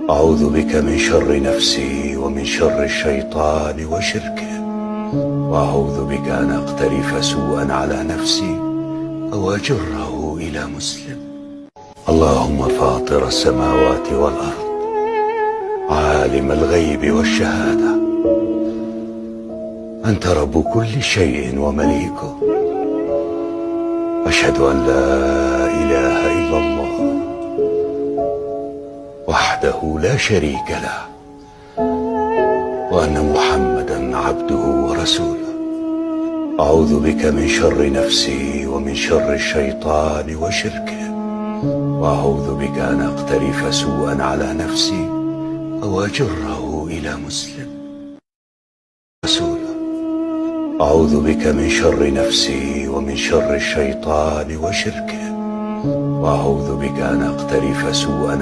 أعوذ بك من شر نفسي ومن شر الشيطان وشركه، وأعوذ بك أن أقترف سوءا على نفسي أو أجره إلى مسلم. اللهم فاطر السماوات والأرض، عالم الغيب والشهادة، أنت رب كل شيء ومليكه، أشهد أن لا إله إلا الله وحده لا شريك له، وأن محمدا عبده ورسوله. أعوذ بك من شر نفسي ومن شر الشيطان وشركه، وأعوذ بك أن أقترف سوءا على نفسي أو أجره إلى مسلم رسوله. أعوذ بك من شر نفسي ومن شر الشيطان وشركه، وأعوذ بك أن أقترف سوءا